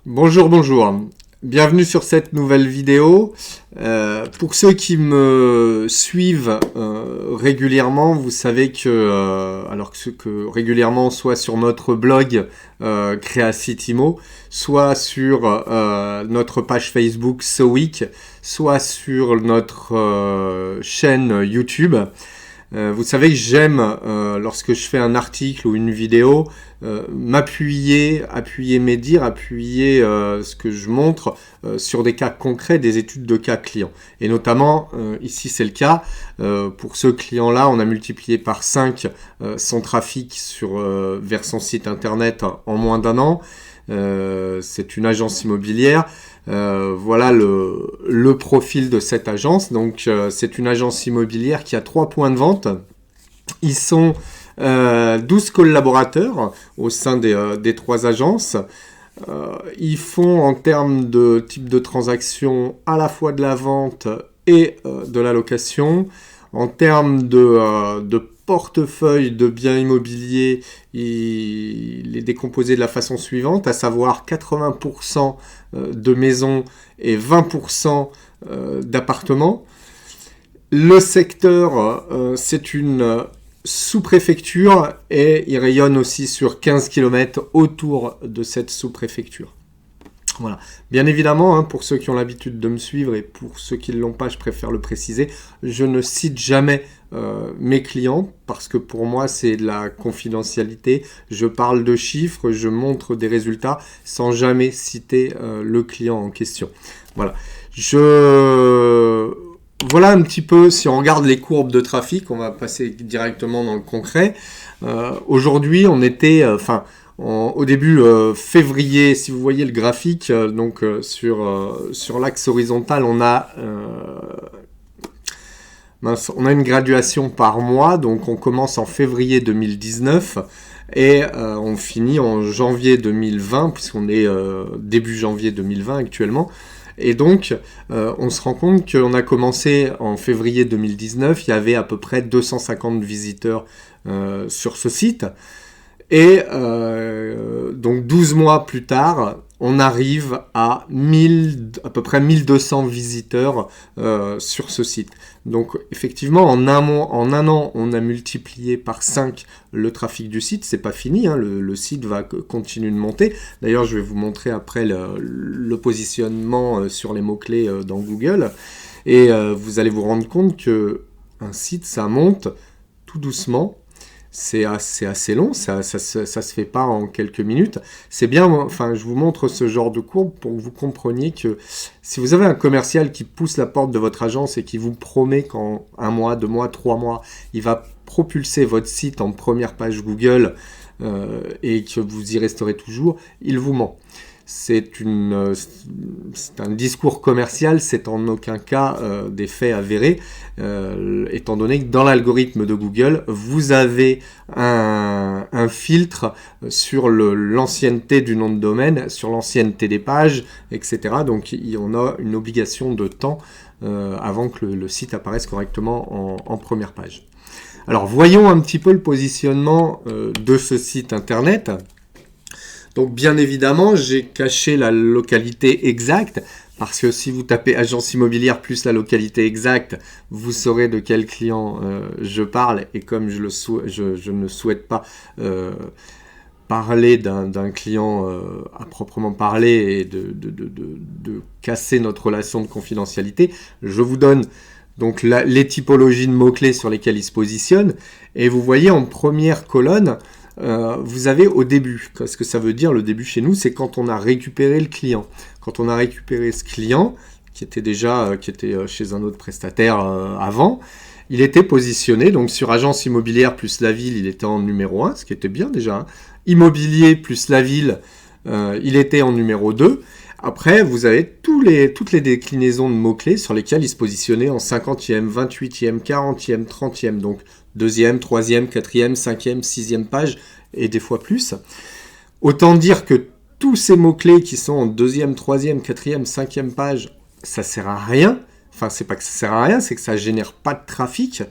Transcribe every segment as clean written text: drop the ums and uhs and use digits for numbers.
Bonjour, bonjour. Bienvenue sur cette nouvelle vidéo. Pour ceux qui me suivent régulièrement, vous savez que, régulièrement, soit sur notre blog Créacitimo, soit sur notre page Facebook SoWeek, soit sur notre chaîne YouTube. Vous savez que j'aime, lorsque je fais un article ou une vidéo, appuyer ce que je montre sur des cas concrets, des études de cas clients. Et notamment, ici c'est le cas, pour ce client-là, on a multiplié par 5 son trafic vers son site internet en moins d'un an. C'est une agence immobilière. Voilà le profil de cette agence. Donc, c'est une agence immobilière qui a 3 points de vente. Ils sont 12 collaborateurs au sein des 3 agences. Ils font en termes de type de transaction à la fois de la vente et de la location. En termes de portefeuille de biens immobiliers, il est décomposé de la façon suivante, à savoir 80% de maisons et 20% d'appartements. Le secteur, c'est une sous-préfecture et il rayonne aussi sur 15 km autour de cette sous-préfecture. Voilà. Bien évidemment, pour ceux qui ont l'habitude de me suivre et pour ceux qui ne l'ont pas, je préfère le préciser, je ne cite jamais mes clients parce que pour moi, c'est de la confidentialité. Je parle de chiffres, je montre des résultats sans jamais citer le client en question. Voilà. Voilà un petit peu, si on regarde les courbes de trafic, on va passer directement dans le concret. Aujourd'hui, on était... au début février, si vous voyez le graphique, sur l'axe horizontal, on a une graduation par mois, donc on commence en février 2019 et on finit en janvier 2020, puisqu'on est début janvier 2020 actuellement. Et donc, on se rend compte qu'on a commencé en février 2019, il y avait à peu près 250 visiteurs sur ce site. Et donc 12 mois plus tard, on arrive à peu près 1200 visiteurs sur ce site. Donc effectivement, en un an, on a multiplié par 5 le trafic du site. C'est pas fini, le site va continuer de monter. D'ailleurs, je vais vous montrer après le positionnement sur les mots-clés dans Google. Et vous allez vous rendre compte qu'un site, ça monte tout doucement. C'est assez long, ça se fait pas en quelques minutes. C'est bien, je vous montre ce genre de courbe pour que vous compreniez que si vous avez un commercial qui pousse la porte de votre agence et qui vous promet qu'en 1 mois, 2 mois, 3 mois, il va propulser votre site en première page Google et que vous y resterez toujours, il vous ment. C'est un discours commercial, c'est en aucun cas des faits avérés, étant donné que dans l'algorithme de Google, vous avez un filtre sur l'ancienneté du nom de domaine, sur l'ancienneté des pages, etc. Donc on a une obligation de temps avant que le site apparaisse correctement en première page. Alors voyons un petit peu le positionnement de ce site internet. Donc bien évidemment, j'ai caché la localité exacte, parce que si vous tapez agence immobilière plus la localité exacte, vous saurez de quel client je parle, et comme je ne souhaite pas parler d'un client à proprement parler et de casser notre relation de confidentialité, je vous donne donc les typologies de mots-clés sur lesquels il se positionne, et vous voyez en première colonne, vous avez au début. Ce que ça veut dire, le début chez nous, c'est quand on a récupéré le client. Quand on a récupéré ce client, qui était chez un autre prestataire avant, il était positionné donc sur agence immobilière plus la ville, il était en numéro 1, ce qui était bien déjà. Immobilier plus la ville, il était en numéro 2. Après, vous avez toutes les déclinaisons de mots-clés sur lesquels il se positionnait en 50e, 28e, 40e, 30e, donc 2e, 3e, 4e, 5e, 6e page, et des fois plus. Autant dire que tous ces mots-clés qui sont en 2e, 3e, 4e, 5e page, ça sert à rien. Enfin, c'est pas que ça sert à rien, c'est que ça génère pas de trafic.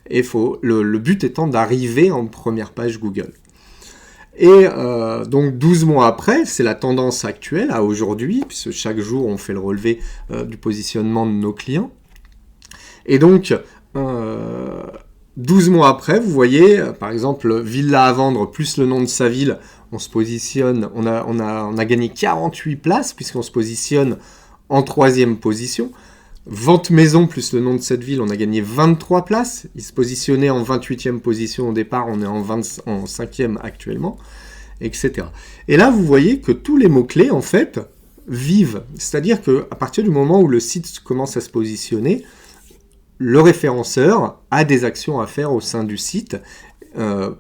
Et le but étant d'arriver en première page Google. Et donc 12 mois après, c'est la tendance actuelle à aujourd'hui, puisque chaque jour on fait le relevé du positionnement de nos clients. Et donc 12 mois après, vous voyez, par exemple, villa à vendre plus le nom de sa ville, on se positionne, on a gagné 48 places puisqu'on se positionne en 3e position. Vente maison plus le nom de cette ville, on a gagné 23 places. Il se positionnait en 28e position au départ, on est en 5e actuellement, etc. Et là, vous voyez que tous les mots-clés, en fait, vivent. C'est-à-dire qu'à partir du moment où le site commence à se positionner, le référenceur a des actions à faire au sein du site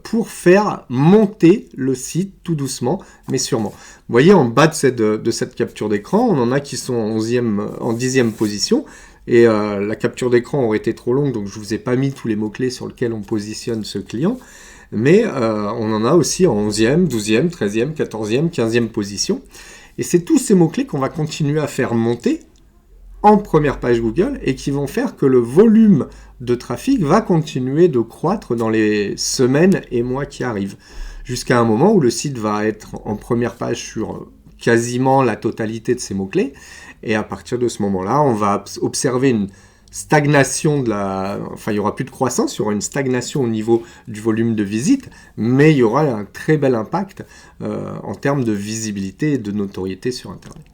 pour faire monter le site tout doucement, mais sûrement. Vous voyez, en bas de cette capture d'écran, on en a qui sont en 10e position, et la capture d'écran aurait été trop longue, donc je ne vous ai pas mis tous les mots-clés sur lesquels on positionne ce client, mais on en a aussi en 11e, 12e, 13e, 14e, 15e position, et c'est tous ces mots-clés qu'on va continuer à faire monter en première page Google et qui vont faire que le volume de trafic va continuer de croître dans les semaines et mois qui arrivent, jusqu'à un moment où le site va être en première page sur quasiment la totalité de ces mots-clés, et à partir de ce moment-là, on va observer une stagnation enfin il n'y aura plus de croissance, il y aura une stagnation au niveau du volume de visite, mais il y aura un très bel impact en termes de visibilité et de notoriété sur Internet.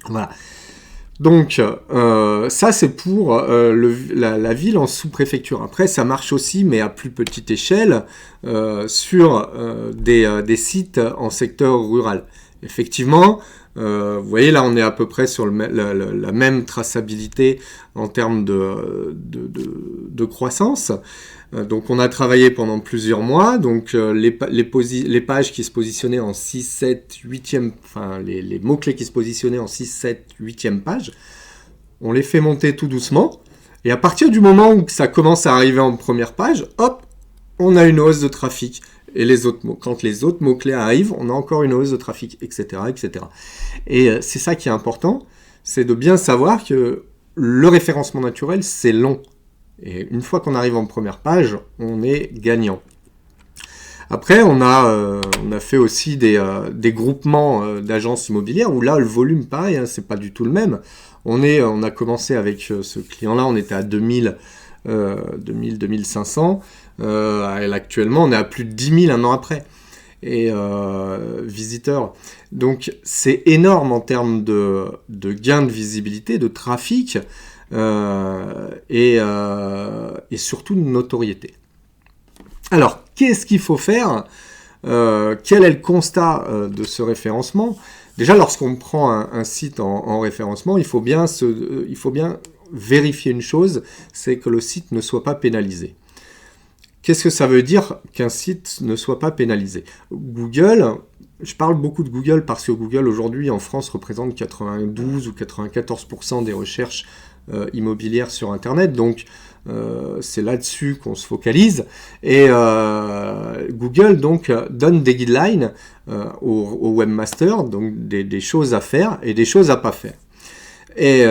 Voilà. Donc, ça c'est pour la ville en sous-préfecture. Après, ça marche aussi, mais à plus petite échelle, sur des sites en secteur rural. Effectivement, vous voyez, là, on est à peu près sur la même traçabilité en termes de croissance. Donc, on a travaillé pendant plusieurs mois. Donc, les pages qui se positionnaient en 6, 7, 8e, enfin, les mots-clés qui se positionnaient en 6, 7, 8e page, on les fait monter tout doucement. Et à partir du moment où ça commence à arriver en première page, hop, on a une hausse de trafic. Et quand les autres mots-clés arrivent, on a encore une hausse de trafic, etc. etc. Et c'est ça qui est important, c'est de bien savoir que le référencement naturel, c'est long. Et une fois qu'on arrive en première page, on est gagnant. Après, on a fait aussi des groupements d'agences immobilières où là, le volume, pareil, hein, c'est pas du tout le même. On a commencé avec ce client-là, on était à 2500. Actuellement, on est à plus de 10 000 un an après. Et visiteurs. Donc, c'est énorme en termes de gains de visibilité, de trafic et surtout de notoriété. Alors, qu'est-ce qu'il faut faire quel est le constat de ce référencement? Déjà, lorsqu'on prend un site en référencement, il faut bien vérifier une chose, c'est que le site ne soit pas pénalisé. Qu'est-ce que ça veut dire qu'un site ne soit pas pénalisé? Google, je parle beaucoup de Google parce que Google aujourd'hui en France représente 92 ou 94% des recherches immobilières sur Internet, donc c'est là-dessus qu'on se focalise. Et Google donc donne des guidelines aux webmasters, donc des choses à faire et des choses à pas faire. Et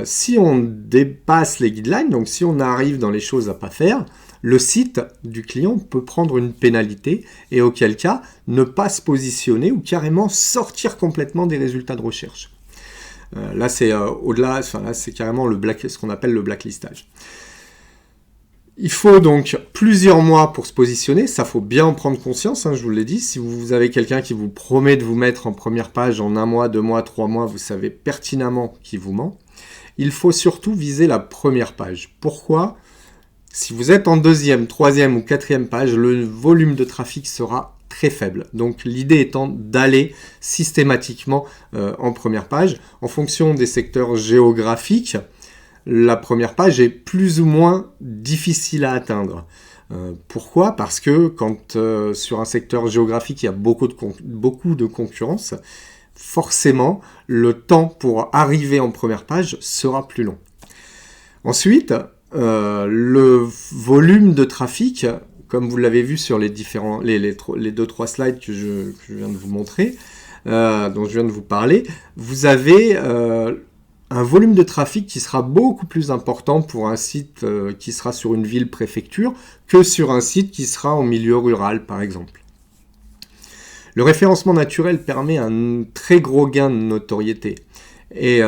si on dépasse les guidelines, donc si on arrive dans les choses à pas faire, le site du client peut prendre une pénalité et auquel cas ne pas se positionner ou carrément sortir complètement des résultats de recherche. Là c'est au-delà, enfin là c'est carrément ce qu'on appelle le blacklistage. Il faut donc plusieurs mois pour se positionner, ça faut bien en prendre conscience, hein, je vous l'ai dit. Si vous avez quelqu'un qui vous promet de vous mettre en première page en 1 mois, 2 mois, 3 mois, vous savez pertinemment qu'il vous ment. Il faut surtout viser la première page. Pourquoi ? Si vous êtes en 2e, 3e ou 4e page, le volume de trafic sera très faible. Donc l'idée étant d'aller systématiquement en première page. En fonction des secteurs géographiques, la première page est plus ou moins difficile à atteindre. Pourquoi ? Parce que quand sur un secteur géographique il y a beaucoup de concurrence, forcément le temps pour arriver en première page sera plus long. Ensuite, le volume de trafic, comme vous l'avez vu sur les 2-3 slides que je viens de vous montrer, dont je viens de vous parler, vous avez un volume de trafic qui sera beaucoup plus important pour un site qui sera sur une ville-préfecture que sur un site qui sera en milieu rural, par exemple. Le référencement naturel permet un très gros gain de notoriété. Et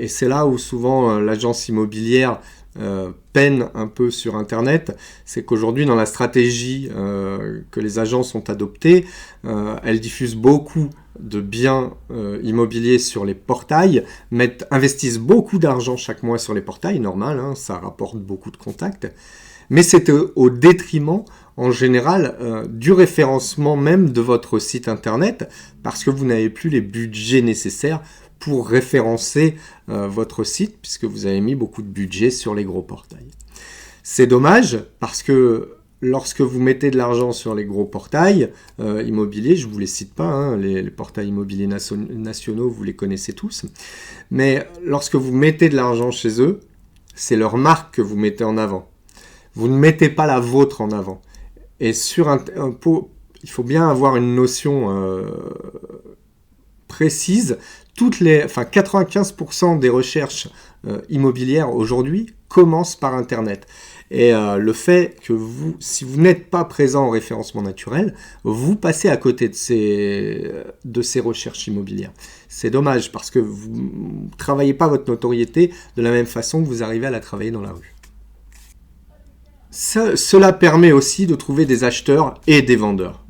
c'est là où souvent l'agence immobilière peine un peu sur Internet, c'est qu'aujourd'hui dans la stratégie que les agences ont adoptée, elles diffusent beaucoup de biens immobiliers sur les portails, investissent beaucoup d'argent chaque mois sur les portails, normal, hein, ça rapporte beaucoup de contacts, mais c'est au détriment en général du référencement même de votre site internet, parce que vous n'avez plus les budgets nécessaires pour référencer votre site, puisque vous avez mis beaucoup de budget sur les gros portails. C'est dommage, parce que lorsque vous mettez de l'argent sur les gros portails immobiliers, je ne vous les cite pas, hein, les portails immobiliers nationaux, vous les connaissez tous, mais lorsque vous mettez de l'argent chez eux, c'est leur marque que vous mettez en avant. Vous ne mettez pas la vôtre en avant. Et il faut bien avoir une notion précise. 95% des recherches immobilières aujourd'hui commencent par Internet. Et le fait que si vous n'êtes pas présent en référencement naturel, vous passez à côté de ces recherches immobilières. C'est dommage parce que vous ne travaillez pas votre notoriété de la même façon que vous arrivez à la travailler dans la rue. Cela permet aussi de trouver des acheteurs et des vendeurs.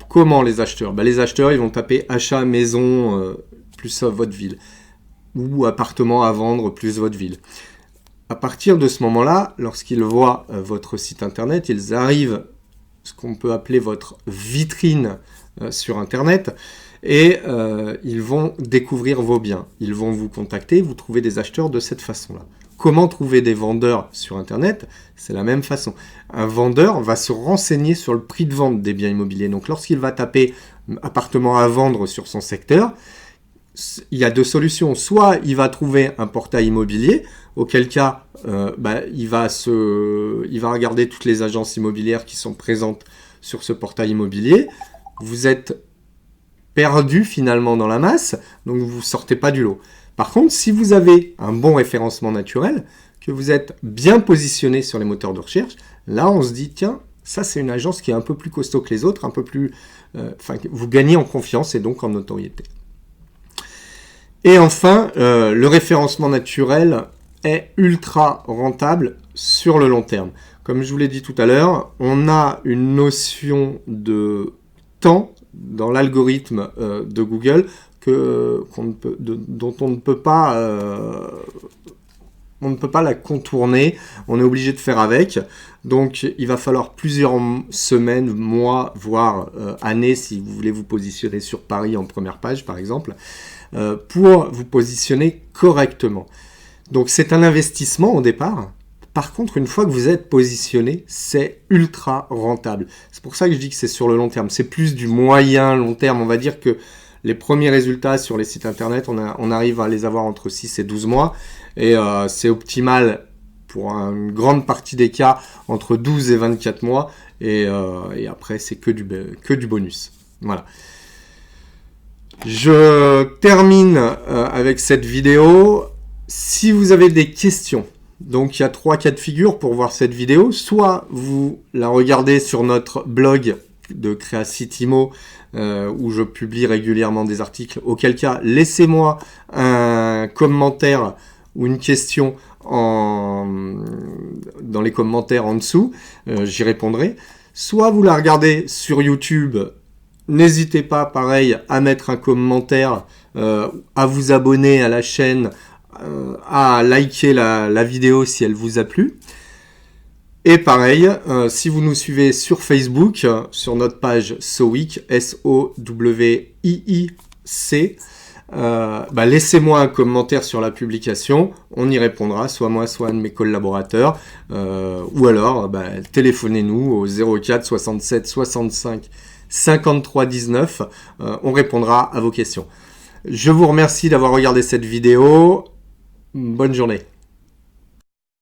Comment les acheteurs? Les acheteurs, ils vont taper achat maison plus votre ville, ou appartement à vendre plus votre ville. À partir de ce moment-là, lorsqu'ils voient votre site internet, ils arrivent ce qu'on peut appeler votre vitrine sur internet, et ils vont découvrir vos biens. Ils vont vous contacter, vous trouvez des acheteurs de cette façon-là. Comment trouver des vendeurs sur Internet? C'est la même façon. Un vendeur va se renseigner sur le prix de vente des biens immobiliers. Donc lorsqu'il va taper appartement à vendre sur son secteur, il y a deux solutions. Soit il va trouver un portail immobilier, auquel cas il va regarder toutes les agences immobilières qui sont présentes sur ce portail immobilier. Vous êtes perdu finalement dans la masse, donc vous ne sortez pas du lot. Par contre, si vous avez un bon référencement naturel, que vous êtes bien positionné sur les moteurs de recherche, là on se dit, tiens, ça c'est une agence qui est un peu plus costaud que les autres, un peu plus, vous gagnez en confiance et donc en notoriété. Et enfin, le référencement naturel est ultra rentable sur le long terme. Comme je vous l'ai dit tout à l'heure, on a une notion de temps dans l'algorithme de Google dont on ne peut pas la contourner, on est obligé de faire avec. Donc il va falloir plusieurs semaines, mois, voire années si vous voulez vous positionner sur Paris en première page par exemple, pour vous positionner correctement. Donc c'est un investissement au départ. Par contre, une fois que vous êtes positionné, c'est ultra rentable. C'est pour ça que je dis que c'est sur le long terme. C'est plus du moyen long terme. On va dire que les premiers résultats sur les sites internet, on arrive à les avoir entre 6 et 12 mois. Et c'est optimal pour une grande partie des cas entre 12 et 24 mois. Et après, c'est que du bonus. Voilà. Je termine avec cette vidéo. Si vous avez des questions, donc il y a 3 cas de figure pour voir cette vidéo. Soit vous la regardez sur notre blog de Créasite Immo, où je publie régulièrement des articles, auquel cas laissez-moi un commentaire ou une question dans les commentaires en dessous, j'y répondrai. Soit vous la regardez sur YouTube, n'hésitez pas pareil à mettre un commentaire, à vous abonner à la chaîne, à liker la vidéo si elle vous a plu. Et pareil, si vous nous suivez sur Facebook, sur notre page Sowic, S-O-W-I-I-C, laissez-moi un commentaire sur la publication, on y répondra, soit moi, soit un de mes collaborateurs, ou alors téléphonez-nous au 04 67 65 53 19, on répondra à vos questions. Je vous remercie d'avoir regardé cette vidéo, bonne journée.